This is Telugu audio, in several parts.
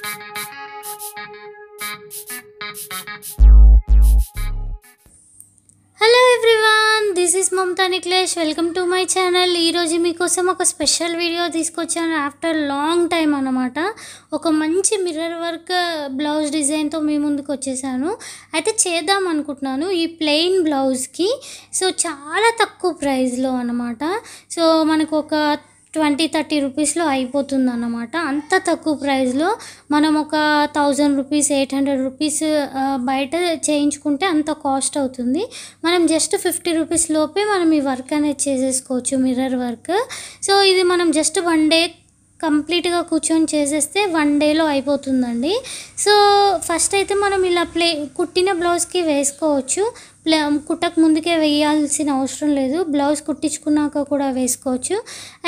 Hello everyone, this is Mamata Niklesh. Welcome to my channel. ఈరోజు మీకోసం ఒక స్పెషల్ వీడియో తీసుకొచ్చాను. ఆఫ్టర్ లాంగ్ టైం అన్నమాట. ఒక మంచి మిర్రర్ వర్క్ బ్లౌజ్ డిజైన్తో మీ ముందుకు వచ్చేసాను. అయితే చేద్దాం అనుకుంటున్నాను ఈ ప్లెయిన్ బ్లౌజ్కి. సో చాలా తక్కువ ప్రైస్లో అన్నమాట. సో మనకు ఒక 20-30 రూపీస్లో అయిపోతుంది అన్నమాట. అంత తక్కువ ప్రైస్లో మనం ఒక 1000 రూపీస్ 800 రూపీస్ బయట చేయించుకుంటే అంత కాస్ట్ అవుతుంది. మనం జస్ట్ 50 రూపీస్ లోపే మనం ఈ వర్క్ అనేది చేసేసుకోవచ్చు, మిర్రర్ వర్క్. సో ఇది మనం జస్ట్ 1 డే కంప్లీట్గా కూర్చొని చేసేస్తే 1 డేలో అయిపోతుందండి. సో ఫస్ట్ అయితే మనం ఇలా కుట్టిన బ్లౌజ్కి వేసుకోవచ్చు. కుట్టక ముందుకే వేయాల్సిన అవసరం లేదు, బ్లౌజ్ కుట్టించుకున్నాక కూడా వేసుకోవచ్చు.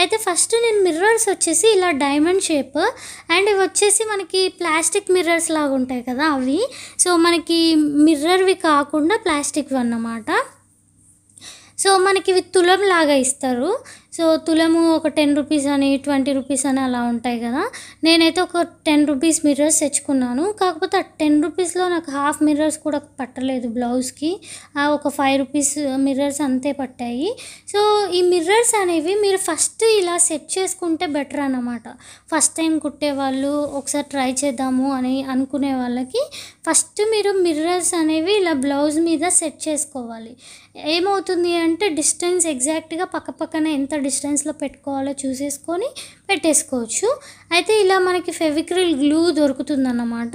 అయితే ఫస్ట్ నేను మిర్రర్స్ వచ్చేసి ఇలా డైమండ్ షేప్ అండ్ ఇవి వచ్చేసి మనకి ప్లాస్టిక్ మిర్రర్స్ లాగా ఉంటాయి కదా అవి. సో మనకి మిర్రర్వి కాకుండా ప్లాస్టిక్వి అన్నమాట. సో మనకి ఇవి తులం లాగా ఇస్తారు. సో తులము ఒక 10 రూపీస్ అని 20 రూపీస్ అని అలా ఉంటాయి కదా. నేనైతే ఒక 10 రూపీస్ మిర్రర్స్ తెచ్చుకున్నాను. కాకపోతే ఆ 10 రూపీస్లో నాకు హాఫ్ మిర్రర్స్ కూడా పట్టలేదు బ్లౌజ్కి. ఒక 5 రూపీస్ మిర్రర్స్ అంతే పట్టాయి. సో ఈ మిర్రర్స్ అనేవి మీరు ఫస్ట్ ఇలా సెట్ చేసుకుంటే బెటర్ అన్నమాట. ఫస్ట్ టైం కుట్టేవాళ్ళు, ఒకసారి ట్రై చేద్దాము అని అనుకునే వాళ్ళకి ఫస్ట్ మీరు మిర్రర్స్ అనేవి ఇలా బ్లౌజ్ మీద సెట్ చేసుకోవాలి. ఏమవుతుంది అంటే డిస్టెన్స్ ఎగ్జాక్ట్గా పక్కపక్కన ఎంత డిస్టెన్స్లో పెట్టుకోవాలో చూసేసుకొని పెట్టేసుకోవచ్చు. అయితే ఇలా మనకి ఫెవిక్రిల్ గ్లూ దొరుకుతుందన్నమాట.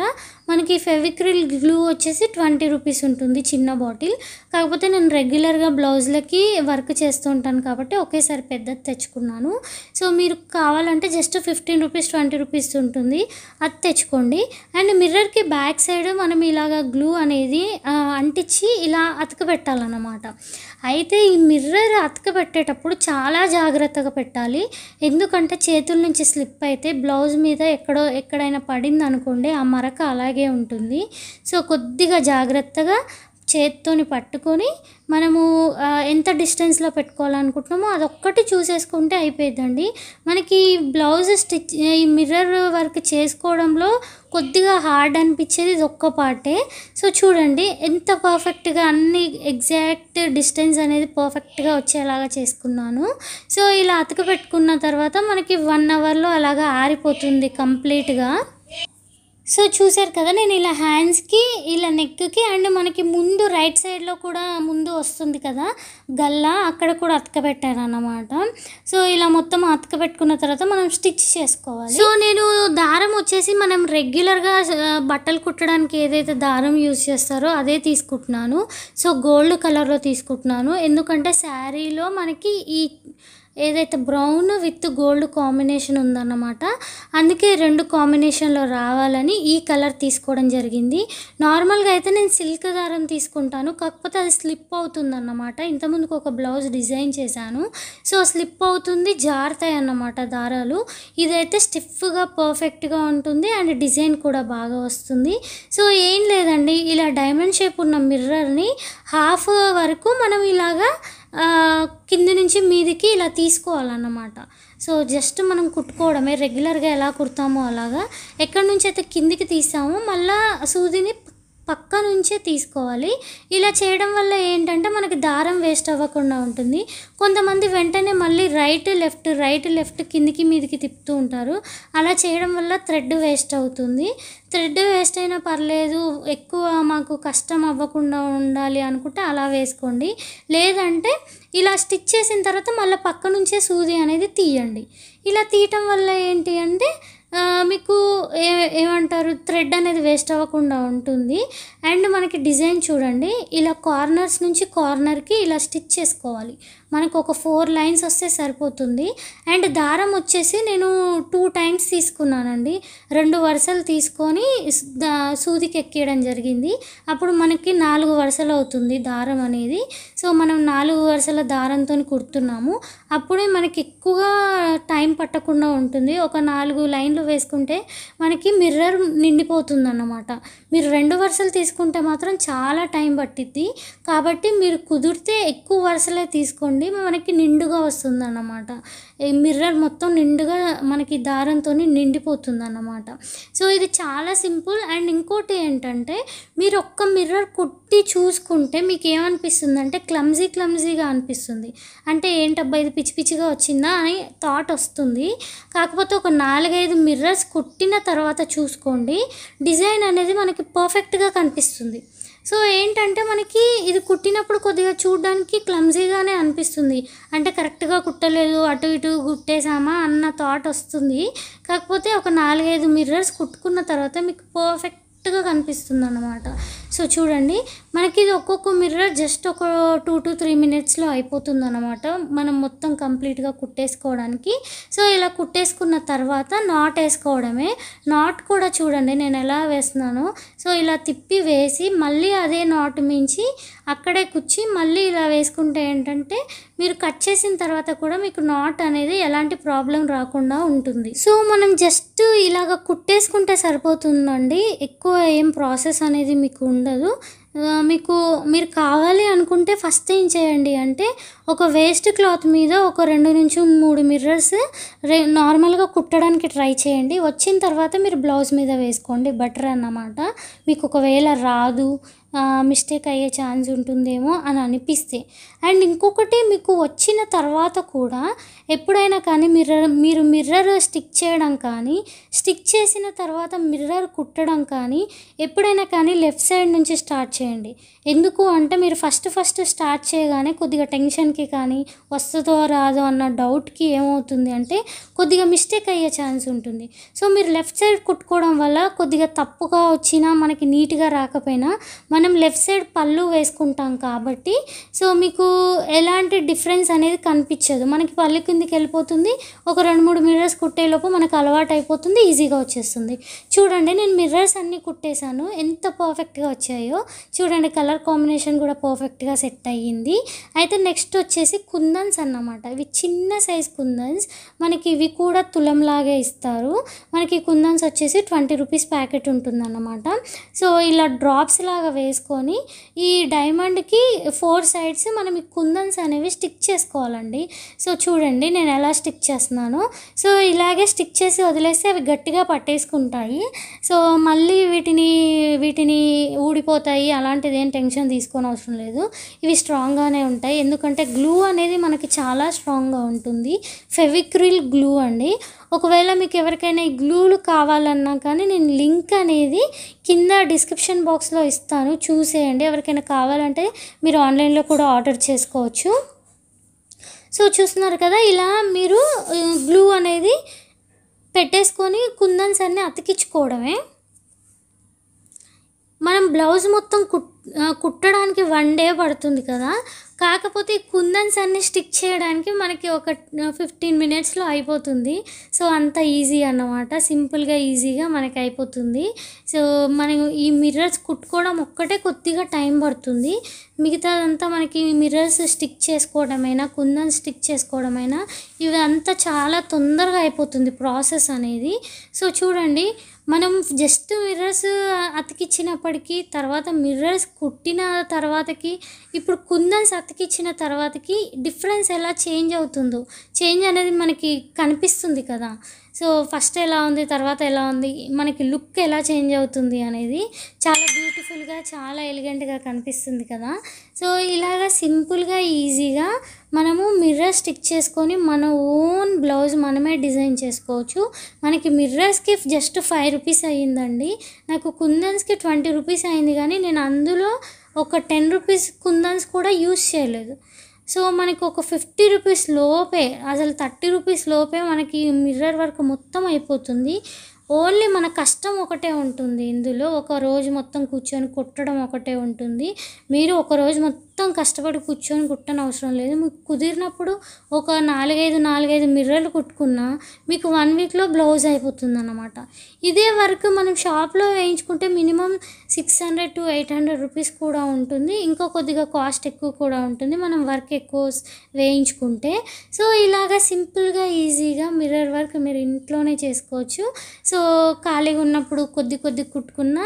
మనకి ఫెవిక్రిల్ గ్లూ వచ్చేసి 20 రూపీస్ ఉంటుంది, చిన్న బాటిల్. కాకపోతే నేను రెగ్యులర్గా బ్లౌజ్లకి వర్క్ చేస్తూ ఉంటాను కాబట్టి ఒకేసారి పెద్దది తెచ్చుకున్నాను. సో మీరు కావాలంటే జస్ట్ 15 రూపీస్ 20 రూపీస్ ఉంటుంది, అది తెచ్చుకోండి. అండ్ మిర్రర్కి బ్యాక్ సైడ్ మనం ఇలాగ గ్లూ అనేది అంటించి ఇలా అతకబెట్టాలన్నమాట. అయితే ఈ మిర్రర్ అతకబెట్టేటప్పుడు చాలా జాగ్రత్తగా పెట్టాలి. ఎందుకంటే చేతుల నుంచి స్లిప్ అయితే బ్లౌజ్ మీద ఎక్కడైనా పడింది అనుకోండి, ఆ మరక అలాగే ఉంటుంది. సో కొద్దిగా జాగ్రత్తగా చేత్తోని పట్టుకొని మనము ఎంత డిస్టెన్స్లో పెట్టుకోవాలనుకుంటున్నామో అదొక్కటి చూసేసుకుంటే అయిపోయిందండి. మనకి బ్లౌజ్ ఈ మిర్రర్ వర్క్ చేసుకోవడంలో కొద్దిగా హార్డ్ అనిపించేది ఇది ఒక్క పార్టే. సో చూడండి ఎంత పర్ఫెక్ట్గా అన్ని ఎగ్జాక్ట్ డిస్టెన్స్ అనేది పర్ఫెక్ట్గా వచ్చేలాగా చేసుకున్నాను. సో ఇలా అతక పెట్టుకున్న తర్వాత మనకి 1 అవర్లో అలాగా ఆరిపోతుంది కంప్లీట్గా. సో చూసారు కదా, నేను ఇలా హ్యాండ్స్కి ఇలా నెక్కి అండ్ మనకి ముందు రైట్ సైడ్లో కూడా ముందు వస్తుంది కదా గల్లా, అక్కడ కూడా అతకబెట్టాను అన్నమాట. సో ఇలా మొత్తం అతకబెట్టుకున్న తర్వాత మనం స్టిచ్ చేసుకోవాలి. సో నేను దారం వచ్చేసి మనం రెగ్యులర్గా బట్టలు కుట్టడానికి ఏదైతే దారం యూజ్ చేస్తారో అదే తీసుకుంటున్నాను. సో గోల్డ్ కలర్లో తీసుకుంటున్నాను, ఎందుకంటే శారీలో మనకి ఈ ఏదైతే బ్రౌన్ విత్ గోల్డ్ కాంబినేషన్ ఉందన్నమాట. అందుకే 2 కాంబినేషన్లో రావాలని ఈ కలర్ తీసుకోవడం జరిగింది. నార్మల్గా అయితే నేను సిల్క్ దారం తీసుకుంటాను, కాకపోతే అది స్లిప్ అవుతుందన్నమాట. ఇంతకుముందుకు ఒక బ్లౌజ్ డిజైన్ చేశాను, సో స్లిప్ అవుతుంది, జారుతాయి అన్నమాట దారాలు. ఇదైతే స్టిఫ్గా పర్ఫెక్ట్గా ఉంటుంది అండ్ డిజైన్ కూడా బాగా వస్తుంది. సో ఏం లేదండి, ఇలా డైమండ్ షేప్ ఉన్న మిర్రర్ని హాఫ్ వరకు మనం ఇలాగా కింది నుంచి మీదికి ఇలా తీసుకోవాలన్నమాట. సో జస్ట్ మనం కుట్టుకోవడమే, రెగ్యులర్గా ఎలా కుడతామో అలాగా. ఎక్కడి నుంచి అయితే కిందికి తీసామో మళ్ళీ సూదిని పక్క నుంచే తీసుకోవాలి. ఇలా చేయడం వల్ల ఏంటంటే మనకి దారం వేస్ట్ అవ్వకుండా ఉంటుంది. కొంతమంది వెంటనే మళ్ళీ రైట్ లెఫ్ట్ కిందికి మీదికి తిప్పుతూ ఉంటారు. అలా చేయడం వల్ల థ్రెడ్ వేస్ట్ అవుతుంది. థ్రెడ్ వేస్ట్ అయినా పర్లేదు, ఎక్కువ మాకు కష్టం అవ్వకుండా ఉండాలి అనుకుంటే అలా వేసుకోండి. లేదంటే ఇలా స్టిచ్ చేసిన తర్వాత మళ్ళీ పక్క నుంచే సూది అనేది తీయండి. ఇలా తీయటం వల్ల ఏంటి అంటే మీకు ఏమంటారు, థ్రెడ్ అనేది వేస్ట్ అవ్వకుండా ఉంటుంది. అండ్ మనకి డిజైన్ చూడండి, ఇలా కార్నర్స్ నుంచి కార్నర్కి ఇలా స్టిచ్ చేసుకోవాలి. మనకు ఒక 4 లైన్స్ వస్తే సరిపోతుంది. అండ్ దారం వచ్చేసి నేను 2 టైమ్స్ తీసుకున్నానండి. 2 వరుసలు తీసుకొని సూదికి ఎక్కేయడం జరిగింది. అప్పుడు మనకి 4 వరుసలు అవుతుంది దారం అనేది. సో మనం 4 వరుసల దారంతో కుడుతున్నాము, అప్పుడే మనకి ఎక్కువగా టైం పట్టకుండా ఉంటుంది. ఒక 4 లైన్లు వేసుకుంటే మనకి మిర్రర్ నిండిపోతుంది అన్నమాట. మీరు 2 వరుసలు తీసుకుంటే మాత్రం చాలా టైం పట్టిద్ది. కాబట్టి మీరు కుదిరితే ఎక్కువ వరుసలే తీసుకోండి. ఉండి మనకి నిండుగా వస్తుందన్నమాట. ఈ మిర్రర్ మొత్తం నిండుగా మనకి దారంతోని నిండిపోతుందన్నమాట. సో ఇది చాలా సింపుల్. అండ్ ఇంకోటి ఏంటంటే మీరు ఒక్క మిర్రర్ కుట్టి చూసుకుంటే మీకు ఏమనిపిస్తుందంటే క్లమ్జీగా అనిపిస్తుంది. అంటే ఏంటబ్బా ఇది పిచ్చి పిచ్చిగా వచ్చిందా అని థాట్ వస్తుంది. కాకపోతే ఒక 4-5 మిర్రర్స్ కుట్టిన తర్వాత చూసుకోండి, డిజైన్ అనేది మనకి పర్ఫెక్ట్గా కనిపిస్తుంది. సో ఏంటంటే మనకి ఇది కుట్టినప్పుడు కొద్దిగా చూడడానికి క్లమ్జీగానే అనిపిస్తుంది. అంటే కరెక్ట్గా కుట్టలేదు, అటు ఇటు కుట్టేసామా అన్న థాట్ వస్తుంది. కాకపోతే ఒక 4-5 మిర్రర్స్ కుట్టుకున్న తర్వాత మీకు పర్ఫెక్ట్గా కనిపిస్తుంది అన్నమాట. సో చూడండి, మనకి ఇది ఒక్కొక్క మిర్రర్ జస్ట్ ఒక 2-3 మినిట్స్లో అయిపోతుంది అన్నమాట, మనం మొత్తం కంప్లీట్గా కుట్టేసుకోవడానికి. సో ఇలా కుట్టేసుకున్న తర్వాత నాట్ వేసుకోవడమే. నాట్ కూడా చూడండి నేను ఎలా వేస్తున్నానో. సో ఇలా తిప్పి వేసి మళ్ళీ అదే నాట్ మించి అక్కడే కుచ్చి మళ్ళీ ఇలా వేసుకుంటే ఏంటంటే మీరు కట్ చేసిన తర్వాత కూడా మీకు నాట్ అనేది ఎలాంటి ప్రాబ్లం రాకుండా ఉంటుంది. సో మనం జస్ట్ ఇలాగ కుట్టేసుకుంటే సరిపోతుందండి, ఎక్కువ ఏం ప్రాసెస్ అనేది మీకు ఉండదు. మీరు కావాలి అనుకుంటే ఫస్ట్ ఏం చేయండి అంటే ఒక వేస్ట్ క్లాత్ మీద ఒక 2-3 మిర్రర్స్ నార్మల్గా కుట్టడానికి ట్రై చేయండి. వచ్చిన తర్వాత మీరు బ్లౌజ్ మీద వేసుకోండి, బెటర్ అన్నమాట. మీకు ఒకవేళ రాదు, మిస్టేక్ అయ్యే ఛాన్స్ ఉంటుందేమో అని అనిపిస్తే. అండ్ ఇంకొకటి, మీకు వచ్చిన తర్వాత కూడా ఎప్పుడైనా కానీ మీరు మిర్రర్ స్టిక్ చేయడం కానీ, స్టిక్ చేసిన తర్వాత మిర్రర్ కుట్టడం కానీ ఎప్పుడైనా కానీ లెఫ్ట్ సైడ్ నుంచి స్టార్ట్ చేయండి. ఎందుకు అంటే మీరు ఫస్ట్ స్టార్ట్ చేయగానే కొద్దిగా టెన్షన్కి కానీ వస్తుందో రాదో అన్న డౌట్కి ఏమవుతుంది అంటే కొద్దిగా మిస్టేక్ అయ్యే ఛాన్స్ ఉంటుంది. సో మీరు లెఫ్ట్ సైడ్ కుట్టుకోవడం వల్ల కొద్దిగా తప్పుగా వచ్చినా మనకి నీట్గా రాకపోయినా మనం లెఫ్ట్ సైడ్ పళ్ళు వేసుకుంటాం కాబట్టి సో మీకు ఎలాంటి డిఫరెన్స్ అనేది కనిపించదు. మనకి పళ్ళు కిందికి వెళ్ళిపోతుంది, ఒక 2-3 మిర్రర్స్ కుట్టేలోపు మనకు అలవాటు అయిపోతుంది, ఈజీగా వచ్చేస్తుంది. చూడండి నేను మిర్రర్స్ అన్నీ కుట్టేశాను, ఎంత పర్ఫెక్ట్గా వచ్చాయో చూడండి. కలర్ కాంబినేషన్ కూడా పర్ఫెక్ట్గా సెట్ అయ్యింది. అయితే నెక్స్ట్ వచ్చేసి కుందన్స్ అన్నమాట. ఇవి చిన్న సైజ్ కుందన్స్, మనకి ఇవి కూడా తులంలాగే ఇస్తారు. మనకి కుందన్స్ వచ్చేసి 20 రూపీస్ ప్యాకెట్ ఉంటుందన్నమాట. సో ఇలా డ్రాప్స్ లాగా వేసుకొని ఈ డైమండ్కి 4 సైడ్స్ మనం ఈ కుందన్స్ అనేవి స్టిక్ చేసుకోవాలండి. సో చూడండి నేను ఎలా స్టిక్ చేస్తున్నానో. సో ఇలాగే స్టిక్ చేసి వదిలేస్తే అవి గట్టిగా పట్టేసుకుంటాయి. సో మళ్ళీ వీటిని ఊడిపోతాయి అలాంటిది ఏం టెన్షన్ తీసుకోని అవసరం లేదు. ఇవి స్ట్రాంగ్గానే ఉంటాయి, ఎందుకంటే గ్లూ అనేది మనకి చాలా స్ట్రాంగ్గా ఉంటుంది. ఫెవిక్రిల్ గ్లూ అండి. ఒకవేళ మీకు ఎవరికైనా ఈ గ్లూలు కావాలన్నా కానీ నేను లింక్ అనేది కింద డిస్క్రిప్షన్ బాక్స్లో ఇస్తాను, చూసేయండి. ఎవరికైనా కావాలంటే మీరు ఆన్లైన్లో కూడా ఆర్డర్ చేసుకోవచ్చు. సో చూస్తున్నారు కదా, ఇలా మీరు గ్లూ అనేది పెట్టేసుకొని కుందన్స్ అన్నీ అతికించుకోవడమే. మనం బ్లౌజ్ మొత్తం కుట్టడానికి 1 డే పడుతుంది కదా, కాకపోతే ఈ కుందన్స్ అన్నీ స్టిక్ చేయడానికి మనకి ఒక 15 మినిట్స్లో అయిపోతుంది. సో అంత ఈజీ అన్నమాట, సింపుల్గా ఈజీగా మనకి అయిపోతుంది. సో మనం ఈ మిర్రర్స్ కుట్టుకోవడం ఒక్కటే కొద్దిగా టైం పడుతుంది, మిగతాదంతా మనకి మిర్రర్స్ స్టిక్ చేసుకోవడమైనా కుందన్స్ స్టిక్ చేసుకోవడమైనా ఇవంతా చాలా తొందరగా అయిపోతుంది ప్రాసెస్ అనేది. సో చూడండి మనం జస్ట్ మిర్రర్స్ అతికిచ్చినప్పటికీ తర్వాత మిర్రర్స్ కుట్టిన తర్వాతకి ఇప్పుడు కుందన్స్ అతికిచ్చిన తర్వాతకి డిఫరెన్స్ ఎలా చేంజ్ అవుతుందో, చేంజ్ అనేది మనకి కనిపిస్తుంది కదా. సో ఫస్ట్ ఎలా ఉంది, తర్వాత ఎలా ఉంది, మనకి లుక్ ఎలా చేంజ్ అవుతుంది అనేది చాలా బ్యూటిఫుల్గా చాలా ఎలిగెంట్గా కనిపిస్తుంది కదా. సో ఇలాగా సింపుల్గా ఈజీగా మనము మిర్రర్ స్టిక్ చేసుకొని మన ఓన్ బ్లౌజ్ మనమే డిజైన్ చేసుకోవచ్చు. మనకి మిర్రర్స్కి జస్ట్ 5 రూపీస్ అయ్యిందండి, నాకు కుందన్స్కి 20 రూపీస్ అయింది. కానీ నేను అందులో ఒక 10 రూపీస్ కుందన్స్ కూడా యూస్ చేయలేదు. సో మనకి ఒక 50 రూపీస్ లోపే, అసలు 30 రూపీస్ లోపే మనకి మిర్రర్ వర్క్ మొత్తం అయిపోతుంది. ఓన్లీ మన కష్టం ఒకటే ఉంటుంది ఇందులో, ఒక రోజు మొత్తం కూర్చొని కుట్టడం ఒకటే ఉంటుంది. మీరు ఒక రోజు మొత్తం కష్టపడి కూర్చొని కుట్టని అవసరం లేదు. మీకు కుదిరినప్పుడు ఒక 4-5 మిర్రర్లు కుట్టుకున్నా మీకు 1 వీక్లో బ్లౌజ్ అయిపోతుంది అన్నమాట. ఇదే వర్క్ మనం షాప్లో వేయించుకుంటే మినిమం 600-800 రూపీస్ కూడా ఉంటుంది, ఇంకా కొద్దిగా కాస్ట్ ఎక్కువ కూడా ఉంటుంది మనం వర్క్ ఎక్కువ వేయించుకుంటే. సో ఇలాగా సింపుల్గా ఈజీగా మిర్రర్ వర్క్ మీరు ఇంట్లోనే చేసుకోవచ్చు. సో ఖాళీగా ఉన్నప్పుడు కొద్ది కుట్టుకున్న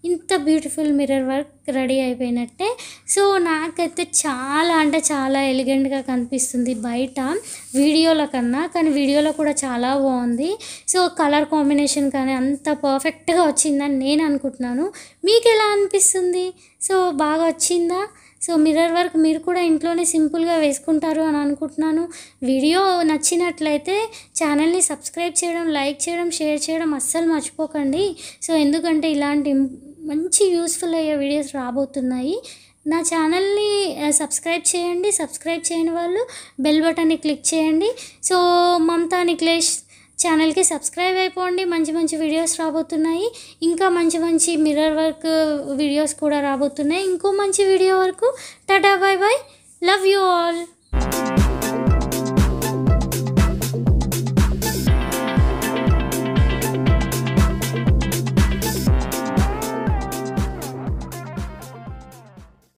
ఇంత బ్యూటిఫుల్ మిర్రర్ వర్క్ రెడీ అయిపోయినట్టే. సో నాకైతే చాలా అంటే చాలా ఎలిగెంట్గా కనిపిస్తుంది బయట వీడియోల కన్నా, కానీ వీడియోలో కూడా చాలా బాగుంది. సో కలర్ కాంబినేషన్ కానీ అంత పర్ఫెక్ట్గా వచ్చిందని నేను అనుకుంటున్నాను. మీకు ఎలా అనిపిస్తుంది? సో బాగా వచ్చిందా? సో మిర్రర్ వర్క్ మీరు కూడా ఇంట్లోనే సింపుల్గా వేసుకుంటారు అని అనుకుంటున్నాను. వీడియో నచ్చినట్లయితే ఛానల్ని సబ్స్క్రైబ్ చేయడం, లైక్ చేయడం, షేర్ చేయడం అస్సలు మర్చిపోకండి. సో ఎందుకంటే ఇలాంటి మంచి యూస్ఫుల్ అయ్యే వీడియోస్ రాబోతున్నాయి. నా ఛానల్ని సబ్స్క్రైబ్ చేయండి. సబ్స్క్రైబ్ చేయని వాళ్ళు బెల్ బటన్ని క్లిక్ చేయండి. సో మమతా నిఖిలేష్ ఛానల్కి సబ్స్క్రైబ్ అయిపోండి. మంచి మంచి వీడియోస్ రాబోతున్నాయి. ఇంకా మంచి మంచి మిర్రర్ వర్క్ వీడియోస్ కూడా రాబోతున్నాయి. ఇంకో మంచి వీడియో వరకు Tata, by by, love you all.